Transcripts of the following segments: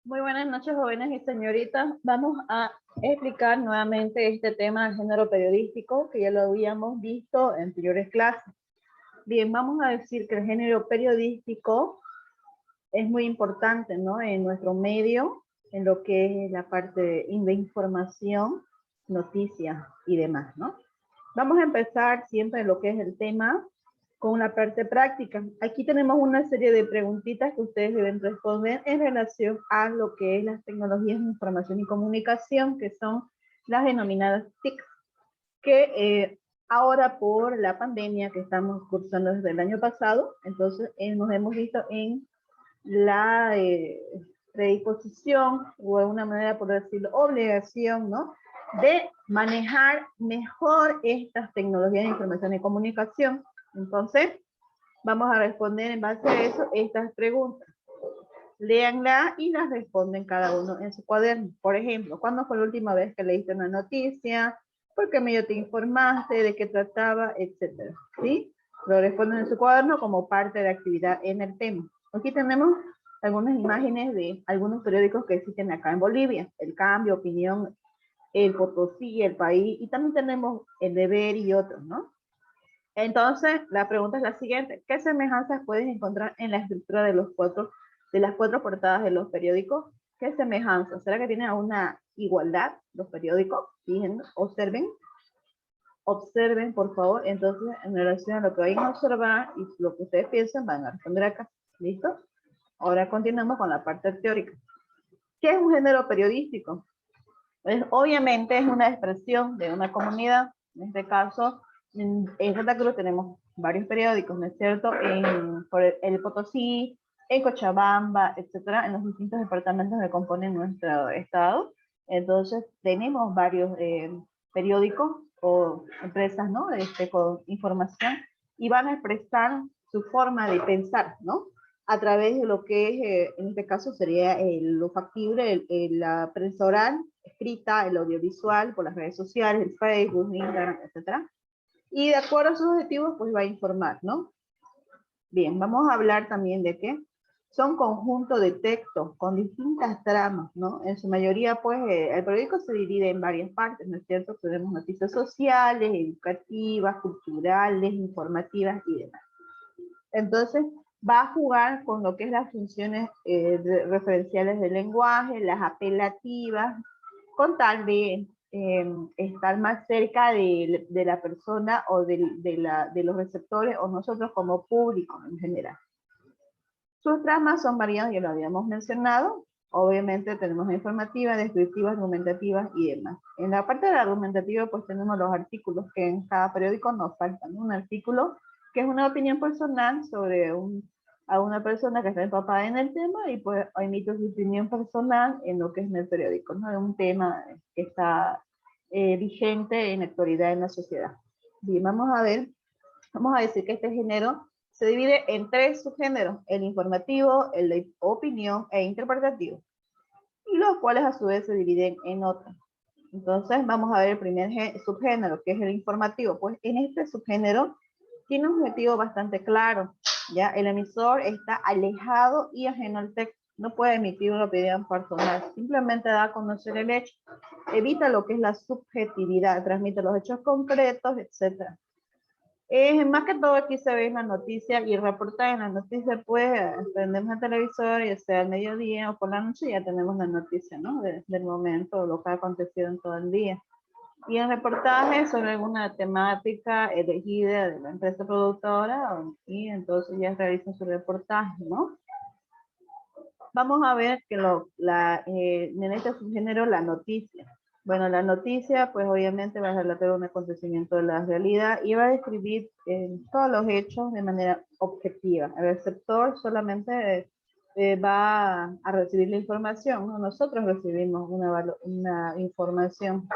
Muy buenas noches, jóvenes y señoritas. Vamos a explicar nuevamente este tema del género periodístico, que ya lo habíamos visto en anteriores clases. Bien, vamos a decir que el género periodístico es muy importante, ¿no? En nuestro medio, en lo que es la parte de información, noticias y demás, ¿no? Vamos a empezar siempre en lo que es el tema con una parte práctica. Aquí tenemos una serie de preguntitas que ustedes deben responder en relación a lo que es las tecnologías de información y comunicación, que son las denominadas TIC, que ahora por la pandemia que estamos cursando desde el año pasado, entonces nos hemos visto en la predisposición o de una manera, por decirlo, obligación, ¿no? De manejar mejor estas tecnologías de información y comunicación. Entonces, vamos a responder en base a eso estas preguntas. Léanla y las responden cada uno en su cuaderno. Por ejemplo, ¿cuándo fue la última vez que leíste una noticia? ¿Por qué medio te informaste? ¿De qué trataba? Etcétera. ¿Sí? Lo responden en su cuaderno como parte de la actividad en el tema. Aquí tenemos algunas imágenes de algunos periódicos que existen acá en Bolivia. El Cambio, Opinión, El Potosí, El País, y también tenemos El Deber y otros, ¿no? Entonces, la pregunta es la siguiente. ¿Qué semejanzas puedes encontrar en la estructura de las cuatro portadas de los periódicos? ¿Qué semejanzas? ¿Será que tienen alguna igualdad los periódicos? Fíjense, observen, por favor. Entonces, en relación a lo que vayan a observar y lo que ustedes piensan, van a responder acá. ¿Listo? Ahora continuamos con la parte teórica. ¿Qué es un género periodístico? Pues, obviamente es una expresión de una comunidad. En este caso, en Santa Cruz tenemos varios periódicos, ¿no es cierto? Por el Potosí, en Cochabamba, etcétera, en los distintos departamentos que componen nuestro estado. Entonces, tenemos varios periódicos o empresas, ¿no? Con información y van a expresar su forma de pensar, ¿no? A través de lo que es, en este caso sería lo factible, la prensa oral, escrita, el audiovisual, por las redes sociales, el Facebook, Instagram, etcétera. Y de acuerdo a sus objetivos, pues va a informar, ¿no? Bien, vamos a hablar también de qué son conjuntos de textos con distintas tramas, ¿no? En su mayoría, pues, el periódico se divide en varias partes, ¿no es cierto? Tenemos noticias sociales, educativas, culturales, informativas y demás. Entonces, va a jugar con lo que es las funciones referenciales del lenguaje, las apelativas, con tal de estar más cerca de la persona o de los receptores o nosotros como público en general. Sus tramas son variadas, ya lo habíamos mencionado. Obviamente tenemos informativas, descriptivas, argumentativas y demás. En la parte de la argumentativa, pues tenemos los artículos que en cada periódico nos faltan. Un artículo que es una opinión personal sobre a una persona que está empapada en el tema y pues emite su opinión personal en lo que es en el periódico, ¿no? De un tema que está vigente en la actualidad en la sociedad. Bien, vamos a decir que este género se divide en tres subgéneros: el informativo, el de opinión e interpretativo, y los cuales a su vez se dividen en otros. Entonces vamos a ver el primer subgénero, que es el informativo. Pues en este subgénero tiene un objetivo bastante claro, ¿ya? El emisor está alejado y ajeno al texto, no puede emitir una opinión personal, simplemente da a conocer el hecho, evita lo que es la subjetividad, transmite los hechos concretos, etc. Más que todo aquí se ve en la noticia y el reportaje en la noticia, pues prendemos el televisor y sea al mediodía o por la noche ya tenemos la noticia, ¿no? Del momento, lo que ha acontecido en todo el día. Y el reportaje sobre alguna temática elegida de la empresa productora y entonces ya realizan su reportaje, ¿no? Vamos a ver que en este subgénero la noticia. Bueno, la noticia, pues obviamente va a relatar un acontecimiento de la realidad y va a describir todos los hechos de manera objetiva. El receptor solamente va a recibir la información, ¿no? Nosotros recibimos una información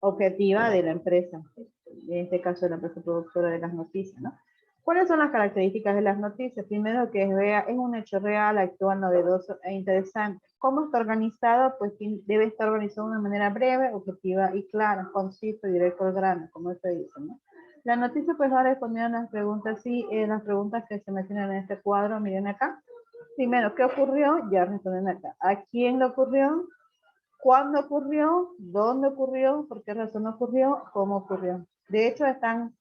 objetiva de la empresa, en este caso de la empresa productora de las noticias, ¿no? ¿Cuáles son las características de las noticias? Primero, que es un hecho real, actual, novedoso e interesante. ¿Cómo está organizado? Pues debe estar organizado de una manera breve, objetiva y clara, conciso y directo al grano, como se dice, ¿no? La noticia pues va a responder a las preguntas, sí, las preguntas que se mencionan en este cuadro, miren acá. Primero, ¿qué ocurrió? Ya responden acá. ¿A quién le ocurrió? ¿Cuándo ocurrió? ¿Dónde ocurrió? ¿Por qué razón ocurrió? ¿Cómo ocurrió? De hecho, están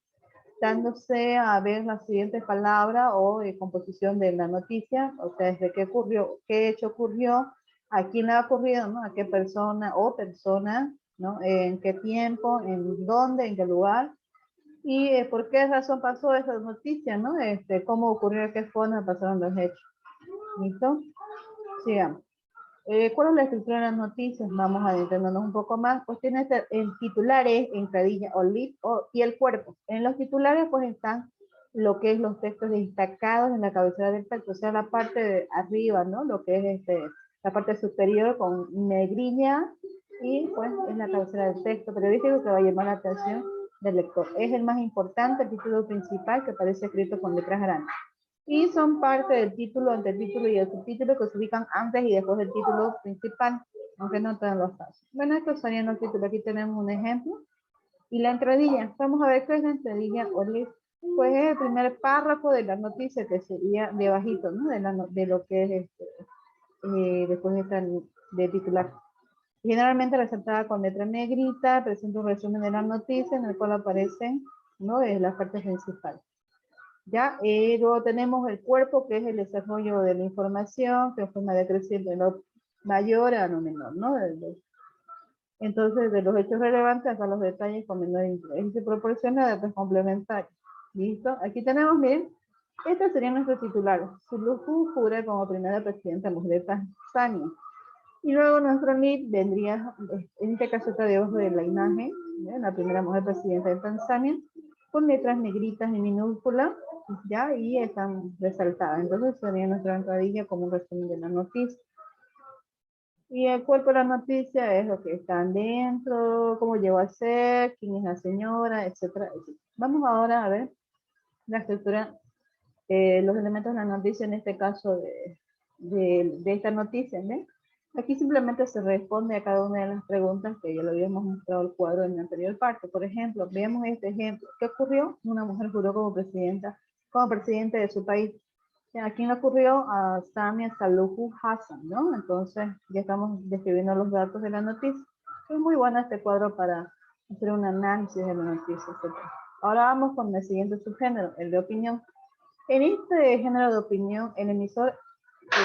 dándose a ver la siguiente palabra o composición de la noticia, o sea, desde qué ocurrió, qué hecho ocurrió, a quién le ha ocurrido, ¿no? A qué persona o persona, ¿no? En qué tiempo, en dónde, en qué lugar, y por qué razón pasó esa noticia, ¿no? Cómo ocurrió, qué forma pasaron los hechos. ¿Listo? Sigamos. ¿Cuál es la estructura de las noticias? Vamos adentrándonos un poco más. Pues tiene en titulares, entradilla o lead y el cuerpo. En los titulares pues están lo que es los textos destacados en la cabecera del texto, o sea, la parte de arriba, ¿no? Lo que es la parte superior con negrilla y pues es la cabecera del texto periodístico que va a llamar la atención del lector. Es el más importante, el título principal que aparece escrito con letras grandes. Y son parte del título, antetítulo y el subtítulo que se ubican antes y después del título principal, aunque no todos los casos. Bueno, estos serían los títulos. Aquí tenemos un ejemplo. Y la entradilla. Vamos a ver qué es la entradilla o list. Pues es el primer párrafo de la noticia que sería debajito, ¿no? De lo que es después de titular. Generalmente resaltada con letra negrita, presenta un resumen de la noticia en el cual aparecen, ¿no? La parte principal. ¿Ya? Luego tenemos el cuerpo, que es el desarrollo de la información, que en forma decreciente de lo mayor a lo menor, ¿no? Entonces, de los hechos relevantes hasta los detalles con menor interés. Y se proporciona datos complementarios. ¿Listo? Aquí tenemos, bien, estos serían nuestros titulares. Suluhu jura como primera presidenta mujer de Tanzania. Y luego nuestro lead vendría, en este caso está debajo de la imagen, ¿ya? La primera mujer presidenta de Tanzania, con letras negritas y minúsculas, ya, y están resaltadas. Entonces sería nuestra entradilla como un resumen de la noticia. Y el cuerpo de la noticia es lo que está dentro, cómo llegó a ser, quién es la señora, etcétera, etcétera. Vamos ahora a ver la estructura, los elementos de la noticia, en este caso de esta noticia, ¿ven? Aquí simplemente se responde a cada una de las preguntas que ya lo habíamos mostrado el cuadro en la anterior parte. Por ejemplo, veamos este ejemplo. ¿Qué ocurrió? Una mujer juró como presidente de su país. ¿A quién le ocurrió? A Samia Suluhu Hassan, ¿no? Entonces, ya estamos describiendo los datos de la noticia. Es muy bueno este cuadro para hacer un análisis de la noticia, etc. Ahora vamos con el siguiente subgénero, el de opinión. En este género de opinión, el emisor,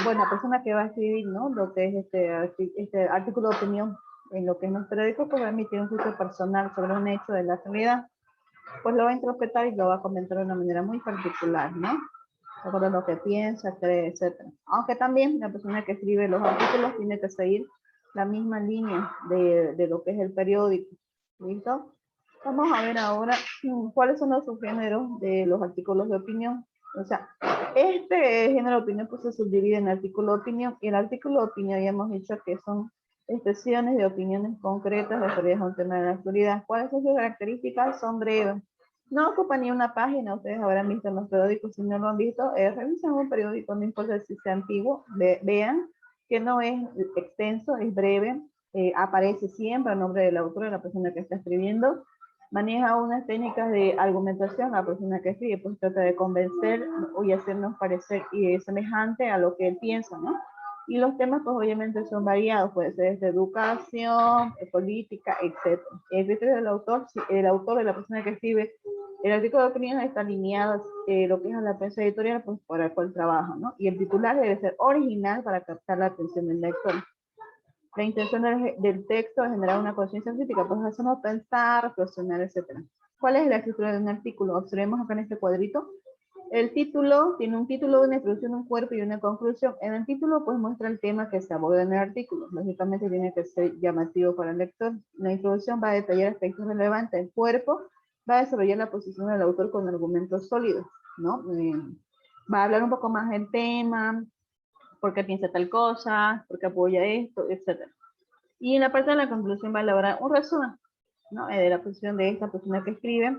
bueno, la persona que va a escribir, ¿no? Lo que es este artículo de opinión en lo que es nuestro periódico, pues va a emitir un juicio personal sobre un hecho de la realidad. Pues lo va a interpretar y lo va a comentar de una manera muy particular, ¿no? De acuerdo a lo que piensa, cree, etc. Aunque también la persona que escribe los artículos tiene que seguir la misma línea de lo que es el periódico. ¿Listo? Vamos a ver ahora cuáles son los subgéneros de los artículos de opinión. O sea, este género de opinión pues se subdivide en artículo de opinión, y el artículo de opinión ya hemos dicho que son expresiones de opiniones concretas referidas a un tema de la actualidad. ¿Cuáles son sus características? Son breves. No ocupa ni una página, ustedes habrán visto en los periódicos, si no lo han visto, revisen un periódico, no importa si sea antiguo, vean que no es extenso, es breve, aparece siempre el nombre del autor, de la persona que está escribiendo, maneja unas técnicas de argumentación, la persona que escribe, pues trata de convencer y hacernos parecer semejante a lo que él piensa, ¿no? Y los temas, pues obviamente son variados, puede ser desde educación, política, etc. El criterio del autor, el autor de la persona que escribe el artículo de opinión está alineado lo que es a la prensa editorial, pues para el cual trabaja, ¿no? Y el titular debe ser original para captar la atención del lector. La intención del texto es generar una conciencia crítica, pues hacernos pensar, reflexionar, etc. ¿Cuál es la estructura de un artículo? Observemos acá en este cuadrito. El título tiene un título, una introducción, un cuerpo y una conclusión. En el título pues muestra el tema que se aborda en el artículo. Lógicamente tiene que ser llamativo para el lector. La introducción va a detallar aspectos relevantes. El cuerpo va a desarrollar la posición del autor con argumentos sólidos, ¿no? Va a hablar un poco más del tema, por qué piensa tal cosa, por qué apoya esto, etc. Y en la parte de la conclusión va a elaborar un resumen, ¿no? De la posición de esta persona que escribe,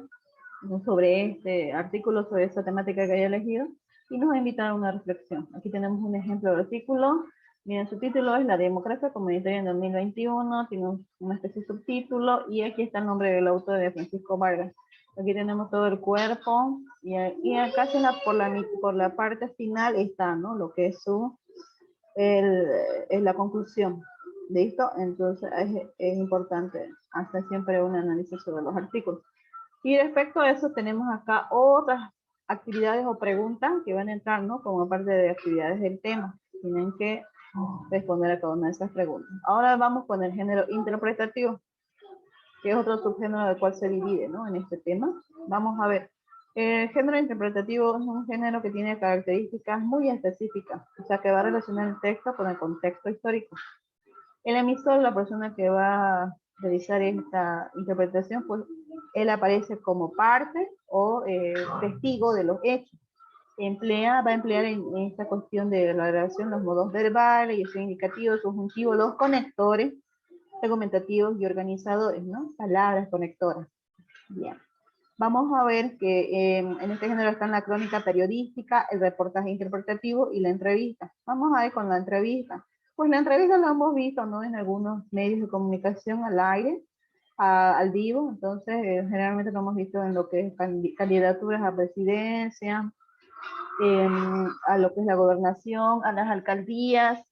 ¿no? Sobre este artículo, sobre esta temática que haya elegido, y nos va a invitar a una reflexión. Aquí tenemos un ejemplo de artículo. Miren, su título es La democracia comunitaria en 2021, tiene una especie de subtítulo, y aquí está el nombre del autor, de Francisco Vargas. Aquí tenemos todo el cuerpo, y acá por la parte final está, ¿no? Lo que es su es la conclusión. ¿Listo? Entonces es importante hacer siempre un análisis sobre los artículos. Y respecto a eso tenemos acá otras actividades o preguntas que van a entrar, ¿no? Como parte de actividades del tema. Tienen que responder a cada una de esas preguntas. Ahora vamos con el género interpretativo, que es otro subgénero del cual se divide, ¿no? En este tema. Vamos a ver. El género interpretativo es un género que tiene características muy específicas, o sea, que va a relacionar el texto con el contexto histórico. El emisor, la persona que va a realizar esta interpretación, pues él aparece como parte o testigo de los hechos. Va a emplear en esta cuestión de la relación los modos verbales, y indicativos, subjuntivos, los conectores, argumentativos y organizadores, ¿no? Palabras conectoras. Bien. Vamos a ver que en este género están la crónica periodística, el reportaje interpretativo y la entrevista. Vamos a ver con la entrevista. Pues la entrevista la hemos visto, ¿no? En algunos medios de comunicación al aire, al vivo. Entonces, generalmente lo hemos visto en lo que es candidaturas a presidencia, a lo que es la gobernación, a las alcaldías.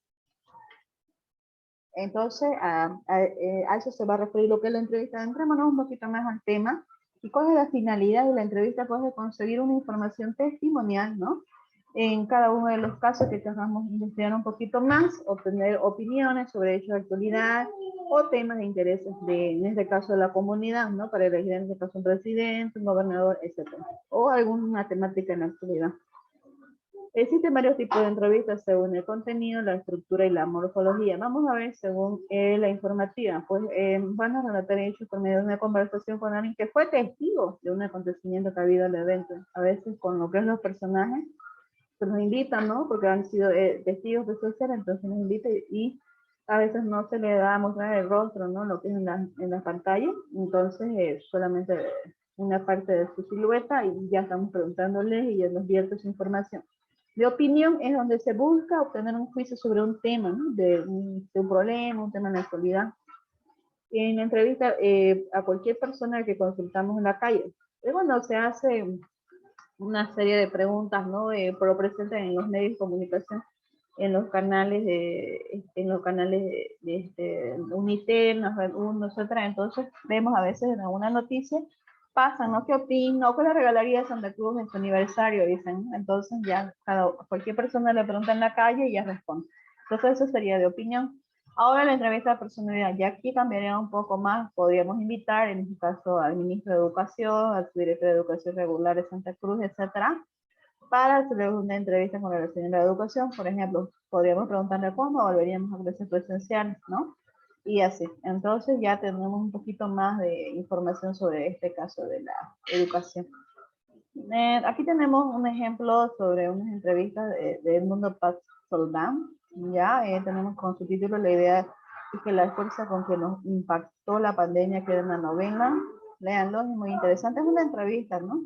Entonces, a eso se va a referir lo que es la entrevista. Entrémonos un poquito más al tema. ¿Y cuál es la finalidad de la entrevista? Pues de conseguir una información testimonial, ¿no? En cada uno de los casos que queramos investigar un poquito más, obtener opiniones sobre hechos de actualidad o temas de intereses en este caso de la comunidad, ¿no? Para elegir en este caso un presidente, un gobernador, etc. O alguna temática en la actualidad. Existen varios tipos de entrevistas según el contenido, la estructura y la morfología. Vamos a ver según la informativa. Pues van a relatar hechos por medio de una conversación con alguien que fue testigo de un acontecimiento que ha habido en el evento. A veces con lo que es los personajes, se nos invitan, ¿no? Porque han sido testigos de social, entonces nos invitan y a veces no se le da a mostrar el rostro, ¿no? Lo que es en la pantalla. Entonces solamente una parte de su silueta y ya estamos preguntándoles y ya nos vierte su información. De opinión es donde se busca obtener un juicio sobre un tema, ¿no? de un problema, un tema en la actualidad. En la entrevista a cualquier persona que consultamos en la calle, bueno, se hace una serie de preguntas, ¿no? Pero presentes en los medios de comunicación, en los canales de Unitel, nosotras, entonces vemos a veces en alguna noticia pasan, ¿no? ¿Qué opina? ¿O qué le regalaría a Santa Cruz en su aniversario? Dicen, ¿no? Entonces ya cualquier persona le pregunta en la calle y ya responde. Entonces eso sería de opinión. Ahora la entrevista de personalidad, ya aquí cambiaría un poco más, podríamos invitar en este caso al ministro de Educación, al subdirector de Educación Regular de Santa Cruz, etcétera, para hacer una entrevista con relación a la educación. Por ejemplo, podríamos preguntarle cuándo volveríamos a clases presenciales, ¿no? Y así. Entonces ya tenemos un poquito más de información sobre este caso de la educación. Aquí tenemos un ejemplo sobre unas entrevistas de Edmundo Paz Soldán. Ya tenemos con su título la idea es que la fuerza con que nos impactó la pandemia queda en la novela. Léanlo, es muy interesante. Es una entrevista, ¿no?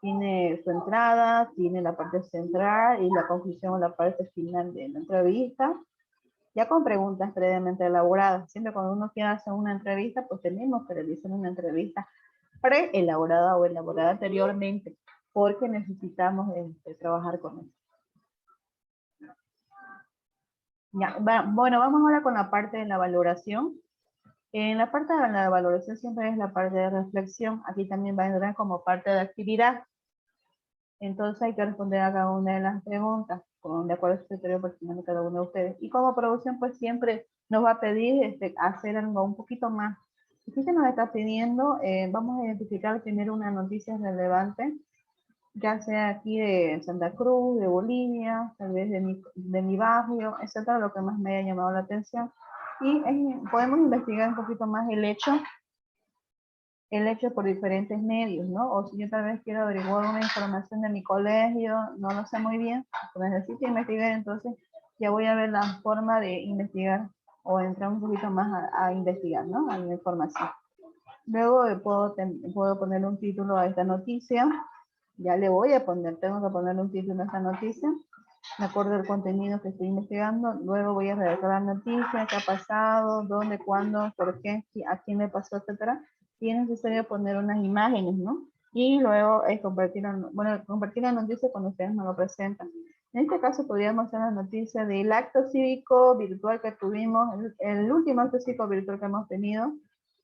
Tiene su entrada, tiene la parte central y la conclusión o la parte final de la entrevista, ya con preguntas previamente elaboradas. Siempre cuando uno quiere hacer una entrevista, pues tenemos que realizar una entrevista preelaborada o elaborada anteriormente, porque necesitamos trabajar con eso. Ya, bueno, vamos ahora con la parte de la valoración. En la parte de la valoración siempre es la parte de reflexión. Aquí también va a entrar como parte de actividad. Entonces hay que responder a cada una de las preguntas, de acuerdo a su criterio personal de cada uno de ustedes. Y como producción, pues siempre nos va a pedir hacer algo un poquito más. Aquí se nos está pidiendo, vamos a identificar primero una noticia relevante, ya sea aquí de Santa Cruz, de Bolivia, tal vez de mi barrio, etcétera, lo que más me haya llamado la atención. Y podemos investigar un poquito más el hecho por diferentes medios, ¿no? O si yo tal vez quiero averiguar una información de mi colegio, no lo sé muy bien, pues necesito investigar, entonces ya voy a ver la forma de investigar o entrar un poquito más a investigar, ¿no? A la información. Luego puedo poner un título a esta noticia, ya le voy a poner, tengo que ponerle un título a esta noticia, de acuerdo al contenido que estoy investigando. Luego voy a redactar la noticia, qué ha pasado, dónde, cuándo, por qué, a quién le pasó, etcétera. Y es necesario poner unas imágenes, ¿no? Y luego compartir la noticia cuando ustedes me lo presentan. En este caso podríamos hacer la noticia del acto cívico virtual que tuvimos, el último acto cívico virtual que hemos tenido,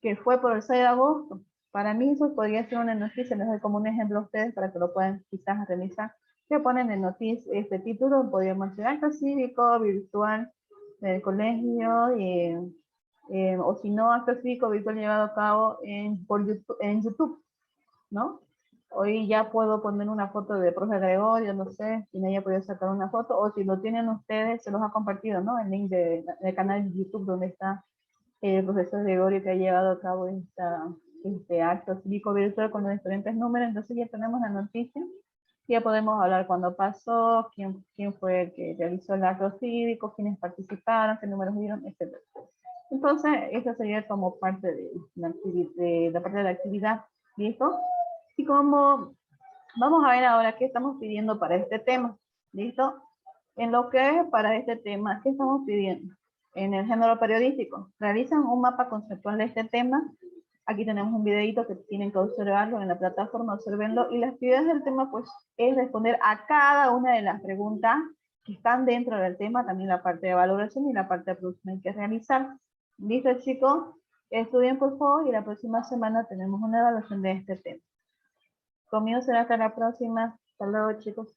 que fue por el 6 de agosto. Para mí eso podría ser una noticia, les doy como un ejemplo a ustedes para que lo puedan quizás revisar. ¿Qué ponen en noticia? Este título podríamos ser acto cívico virtual del colegio, o si no, acto cívico virtual llevado a cabo en YouTube, ¿no? Hoy ya puedo poner una foto de profe Gregorio, no sé, si nadie puede sacar una foto, o si lo tienen ustedes, se los ha compartido, ¿no? El link del canal de YouTube donde está el profesor Gregorio que ha llevado a cabo este acto cívico virtual con los diferentes números. Entonces ya tenemos la noticia, ya podemos hablar cuándo pasó, quién fue el que realizó el acto cívico, quiénes participaron, qué números dieron, etc. Entonces, esa sería como parte de la parte de la actividad, ¿listo? Y como vamos a ver ahora qué estamos pidiendo para este tema, ¿listo? En lo que es para este tema, ¿qué estamos pidiendo? En el género periodístico, realizan un mapa conceptual de este tema. Aquí tenemos un videito que tienen que observarlo en la plataforma, observenlo. Y las actividades del tema, pues, es responder a cada una de las preguntas que están dentro del tema, también la parte de valoración y la parte de producción que realizar. ¿Listo, chicos? Estudien, por favor, y la próxima semana tenemos una evaluación de este tema. Conmigo será hasta la próxima. Hasta luego, chicos.